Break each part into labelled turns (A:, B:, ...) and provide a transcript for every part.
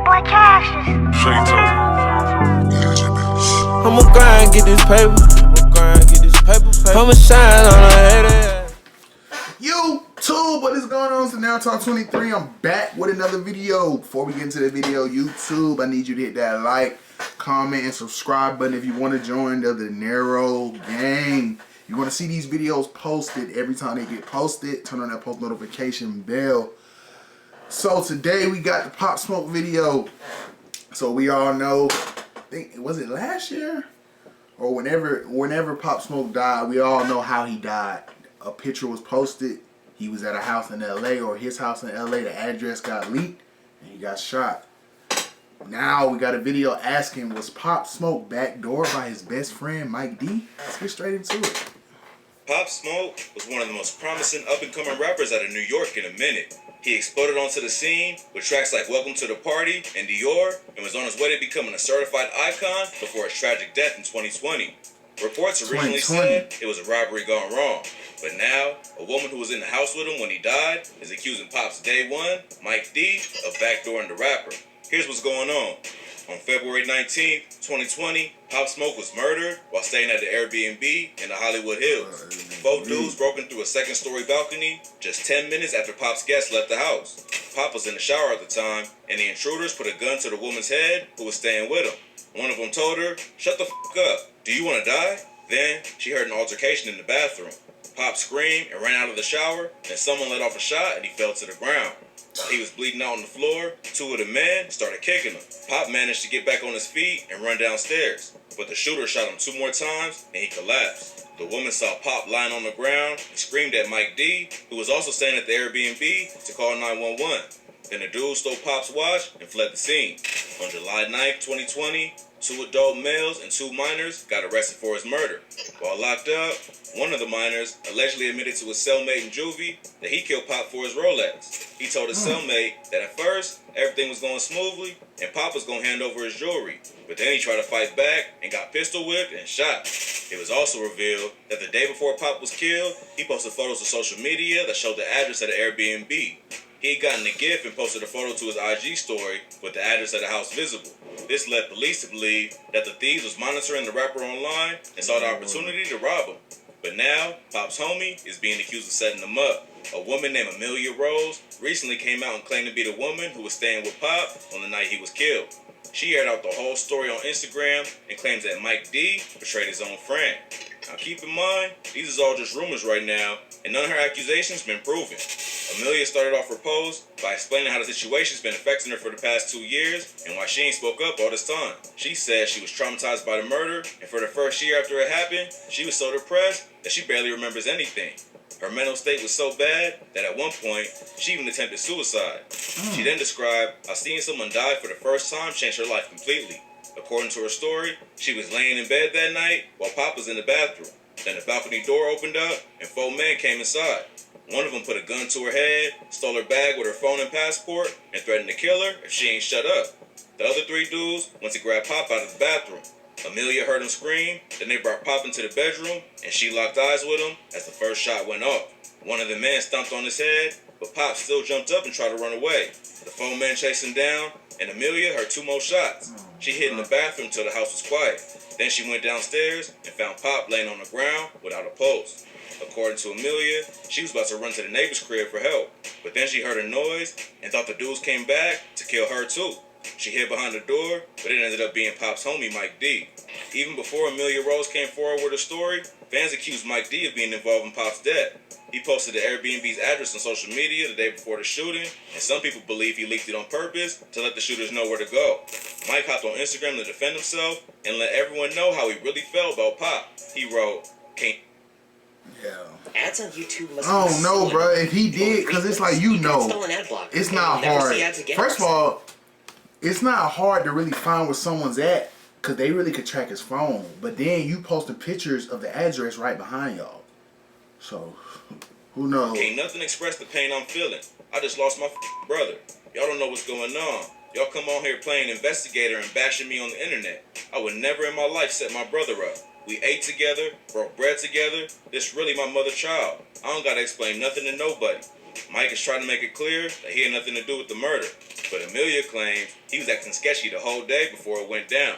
A: boy Cassius.
B: I'ma grind, get this paper. I'ma shine on a hater.
C: YouTube, what is going on? So now Talk 23, I'm back with another video. Before we get into the video, YouTube, I need you to hit that like, comment, and subscribe button if you want to join the Narrow gang. You're going to see these videos posted every time they get posted. Turn on that post notification bell. So today we got the Pop Smoke video. So we all know, I think, was it last year? Or whenever Pop Smoke died, we all know how he died. A picture was posted. He was at a house in LA, or his house in LA. The address got leaked and he got shot. Now we got a video asking, was Pop Smoke backdoored by his best friend Mike D? Let's get straight into it.
D: Pop Smoke was one of the most promising up-and-coming rappers out of New York in a minute. He exploded onto the scene with tracks like Welcome to the Party and Dior, and was on his way to becoming a certified icon before his tragic death in 2020. Reports originally said it was a robbery gone wrong, but now a woman who was in the house with him when he died is accusing Pop's day one, Mike D, of backdooring the rapper. Here's what's going on. On February 19th, 2020, Pop Smoke was murdered while staying at the Airbnb in the Hollywood Hills. Both dudes broke in through a second-story balcony just 10 minutes after Pop's guests left the house. Pop was in the shower at the time, and the intruders put a gun to the woman's head who was staying with him. One of them told her, "Shut the f*** up. Do you want to die?" Then she heard an altercation in the bathroom. Pop screamed and ran out of the shower, then someone let off a shot and he fell to the ground. While he was bleeding out on the floor, two of the men started kicking him. Pop managed to get back on his feet and run downstairs, but the shooter shot him 2 more times and he collapsed. The woman saw Pop lying on the ground and screamed at Mike D, who was also staying at the Airbnb, to call 911. Then the dude stole Pop's watch and fled the scene. On July 9th, 2020, 2 adult males and 2 minors got arrested for his murder. While locked up, one of the minors allegedly admitted to his cellmate in juvie that he killed Pop for his Rolex. He told his cellmate that at first, everything was going smoothly and Pop was going to hand over his jewelry. But then he tried to fight back and got pistol whipped and shot. It was also revealed that the day before Pop was killed, he posted photos to social media that showed the address of the Airbnb. He had gotten a gift and posted a photo to his IG story with the address of the house visible. This led police to believe that the thieves was monitoring the rapper online and saw the opportunity to rob him. But now, Pop's homie is being accused of setting them up. A woman named Amelia Rose recently came out and claimed to be the woman who was staying with Pop on the night he was killed. She aired out the whole story on Instagram and claims that Mike D betrayed his own friend. Now keep in mind, these is all just rumors right now, and none of her accusations been proven. Amelia started off her post by explaining how the situation's been affecting her for the past 2 years and why she ain't spoke up all this time. She said she was traumatized by the murder, and for the first year after it happened, she was so depressed that she barely remembers anything. Her mental state was so bad that at one point, she even attempted suicide. She then described how seeing someone die for the first time changed her life completely. According to her story, she was laying in bed that night while Pop was in the bathroom. Then the balcony door opened up and 4 men came inside. One of them put a gun to her head, stole her bag with her phone and passport, and threatened to kill her if she ain't shut up. The other 3 dudes went to grab Pop out of the bathroom. Amelia heard him scream, then they brought Pop into the bedroom, and she locked eyes with him as the first shot went off. One of the men stomped on his head, but Pop still jumped up and tried to run away. The 4 men chased him down, and Amelia heard 2 more shots. She hid in the bathroom till the house was quiet. Then she went downstairs and found Pop laying on the ground without a pulse. According to Amelia, she was about to run to the neighbor's crib for help, but then she heard a noise and thought the dudes came back to kill her too. She hid behind the door, but it ended up being Pop's homie, Mike D. Even before Amelia Rose came forward with her story, fans accused Mike D of being involved in Pop's death. He posted the Airbnb's address on social media the day before the shooting, and some people believe he leaked it on purpose to let the shooters know where to go. Mike hopped on Instagram to defend himself and let everyone know how he really felt about Pop. He wrote,
E: Ads on YouTube must
C: I don't know, bro. If he did, because it's like, you know, it's not hard. First of all, it's not hard to really find where someone's at, because they really could track his phone. But then you posted pictures of the address right behind y'all. So, who knows?
D: Can't nothing express the pain I'm feeling. I just lost my brother. Y'all don't know what's going on. Y'all come on here playing investigator and bashing me on the internet. I would never in my life set my brother up. We ate together, broke bread together. This really my mother child. I don't gotta explain nothing to nobody. Mike is trying to make it clear that he had nothing to do with the murder. but Amelia claims he was acting sketchy the whole day before it went down.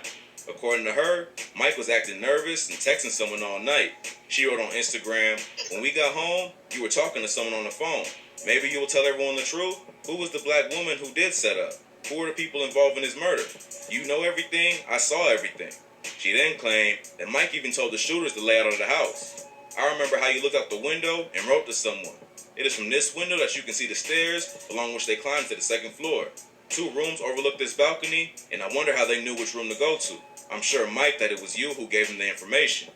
D: According to her, Mike was acting nervous and texting someone all night. She wrote on Instagram, "When we got home, you were talking to someone on the phone. Maybe you will tell everyone the truth? Who was the black woman who did set up? Who were the people involved in his murder? You know everything? I saw everything." She then claimed that Mike even told the shooters the layout of the house. "I remember how you looked out the window and wrote to someone. It is from this window that you can see the stairs along which they climbed to the second floor. 2 rooms overlook this balcony, and I wonder how they knew which room to go to. I'm sure, Mike, that it was you who gave him the information."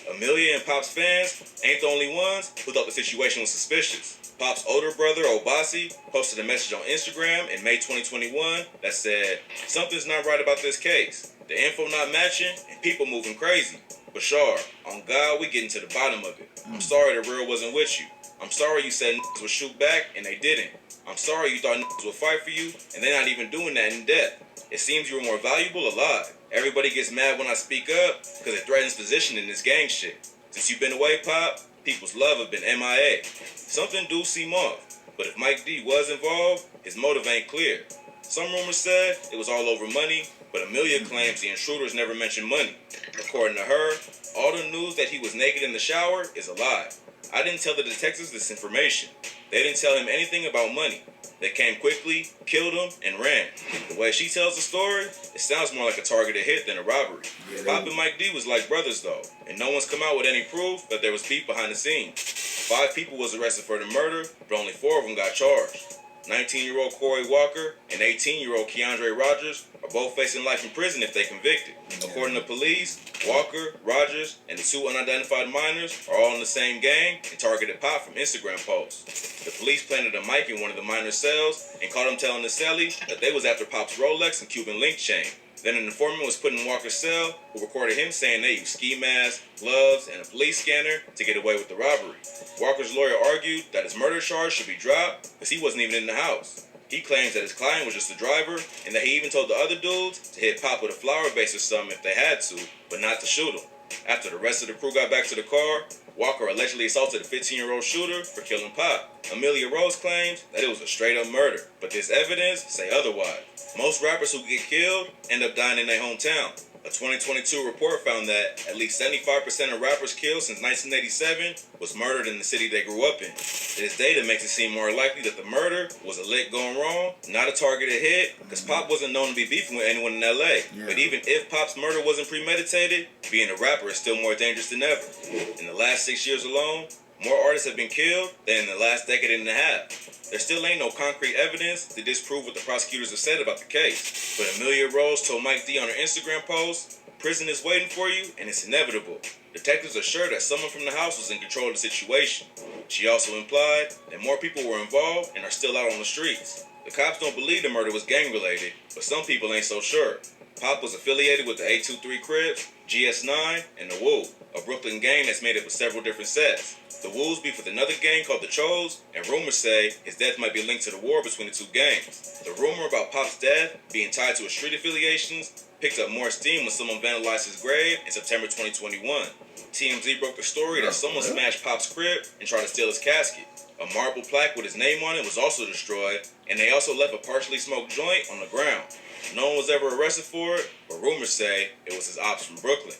D: Amelia and Pop's fans ain't the only ones who thought the situation was suspicious. Pop's older brother, Obasi, posted a message on Instagram in May 2021 that said, "Something's not right about this case. The info not matching and people moving crazy. Bashar, on God, we getting to the bottom of it. I'm sorry the real wasn't with you. I'm sorry you said niggas would shoot back and they didn't. I'm sorry you thought niggas would fight for you and they're not even doing that in death. It seems you were more valuable alive. Everybody gets mad when I speak up because it threatens position in this gang shit. Since you've been away, Pop, people's love have been MIA. Something do seem off, but if Mike D was involved, his motive ain't clear. Some rumors said it was all over money, but Amelia claims the intruders never mentioned money. According to her, all the news that he was naked in the shower is a lie. I didn't tell the detectives this information. They didn't tell him anything about money. They came quickly, killed him, and ran. The way she tells the story, it sounds more like a targeted hit than a robbery. Pop and Mike D was like brothers though, and no one's come out with any proof that there was beef behind the scenes. 5 people was arrested for the murder, but only 4 of them got charged. 19-year-old Corey Walker and 18-year-old Keandre Rogers are both facing life in prison if they convicted. According to police, Walker, Rogers, and the 2 unidentified minors are all in the same gang and targeted Pop from Instagram posts. The police planted a mic in one of the minors' cells and caught him telling the cellie that they was after Pop's Rolex and Cuban link chain. Then an informant was put in Walker's cell who recorded him saying they used ski masks, gloves, and a police scanner to get away with the robbery. Walker's lawyer argued that his murder charge should be dropped because he wasn't even in the house. He claims that his client was just a driver and that he even told the other dudes to hit Pop with a flower base or something if they had to, but not to shoot him. After the rest of the crew got back to the car, Walker allegedly assaulted a 15-year-old shooter for killing Pop. Amelia Rose claims that it was a straight-up murder, but this evidence say otherwise. Most rappers who get killed end up dying in their hometown. A 2022 report found that at least 75% of rappers killed since 1987 was murdered in the city they grew up in. This data makes it seem more likely that the murder was a lick going wrong, not a targeted hit, because Pop wasn't known to be beefing with anyone in LA. But even if Pop's murder wasn't premeditated, being a rapper is still more dangerous than ever. In the last 6 years alone, more artists have been killed than in the last decade and a half. There still ain't no concrete evidence to disprove what the prosecutors have said about the case. But Amelia Rose told Mike D on her Instagram post, "Prison is waiting for you and it's inevitable. Detectives are sure that someone from the house was in control of the situation." She also implied that more people were involved and are still out on the streets. The cops don't believe the murder was gang-related, but some people ain't so sure. Pop was affiliated with the 823 Crips, GS9, and the Woo, a Brooklyn gang that's made up of several different sets. The Woos beef with another gang called the Chos, and rumors say his death might be linked to the war between the 2 gangs. The rumor about Pop's death being tied to his street affiliations picked up more steam when someone vandalized his grave in September 2021. TMZ broke the story that someone smashed Pop's crib and tried to steal his casket. A marble plaque with his name on it was also destroyed, and they also left a partially smoked joint on the ground. No one was ever arrested for it, but rumors say it was his ops from Brooklyn.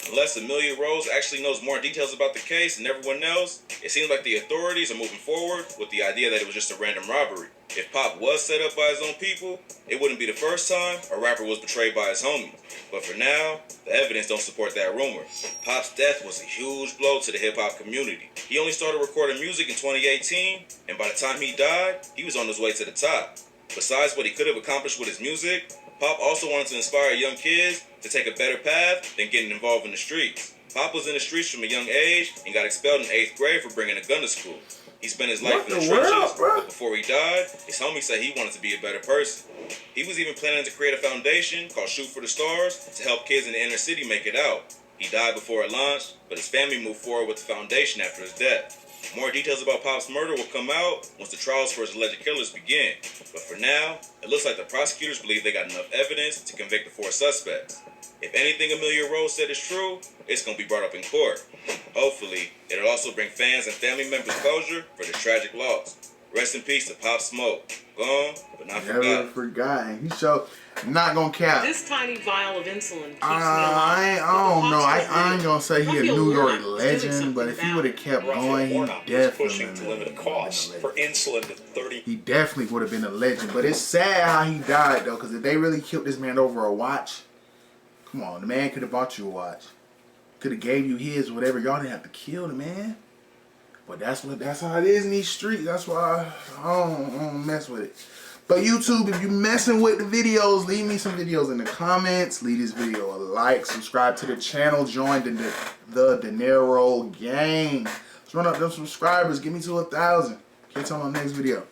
D: Unless Amelia Rose actually knows more details about the case than everyone else, it seems like the authorities are moving forward with the idea that it was just a random robbery. If Pop was set up by his own people, it wouldn't be the first time a rapper was betrayed by his homies. But for now, the evidence don't support that rumor. Pop's death was a huge blow to the hip-hop community. He only started recording music in 2018, and by the time he died, he was on his way to the top. Besides what he could have accomplished with his music, Pop also wanted to inspire young kids to take a better path than getting involved in the streets. Pop was in the streets from a young age and got expelled in 8th grade for bringing a gun to school. He spent his life in the trenches, but before he died, his homie said he wanted to be a better person. He was even planning to create a foundation called Shoot for the Stars to help kids in the inner city make it out. He died before it launched, but his family moved forward with the foundation after his death. More details about Pop's murder will come out once the trials for his alleged killers begin. But for now, it looks like the prosecutors believe they got enough evidence to convict the 4 suspects. If anything Amelia Rose said is true, it's going to be brought up in court. Hopefully, it'll also bring fans and family members closure for this tragic loss. Rest in peace to Pop Smoke. Gone, but not
C: Never
D: forgotten.
C: forgotten. He showed, not gonna cap.
A: This tiny vial of insulin keeps me
C: I
A: alive.
C: don't know. I ain't gonna say he a New York legend, but if he would have kept going, he definitely
E: to limit the cost for insulin to 30.
C: He definitely would have been a legend. But it's sad how he died though, because if they really killed this man over a watch, come on, the man could have bought you a watch, could have gave you his, whatever. Y'all didn't have to kill the man. But that's how it is in these streets. That's why I don't mess with it. But YouTube, if you messing with the videos, leave me some videos in the comments. Leave this video a like. Subscribe to the channel. Join the Dinero gang. Let's run up them subscribers. Get me to 1,000. Catch you on the next video.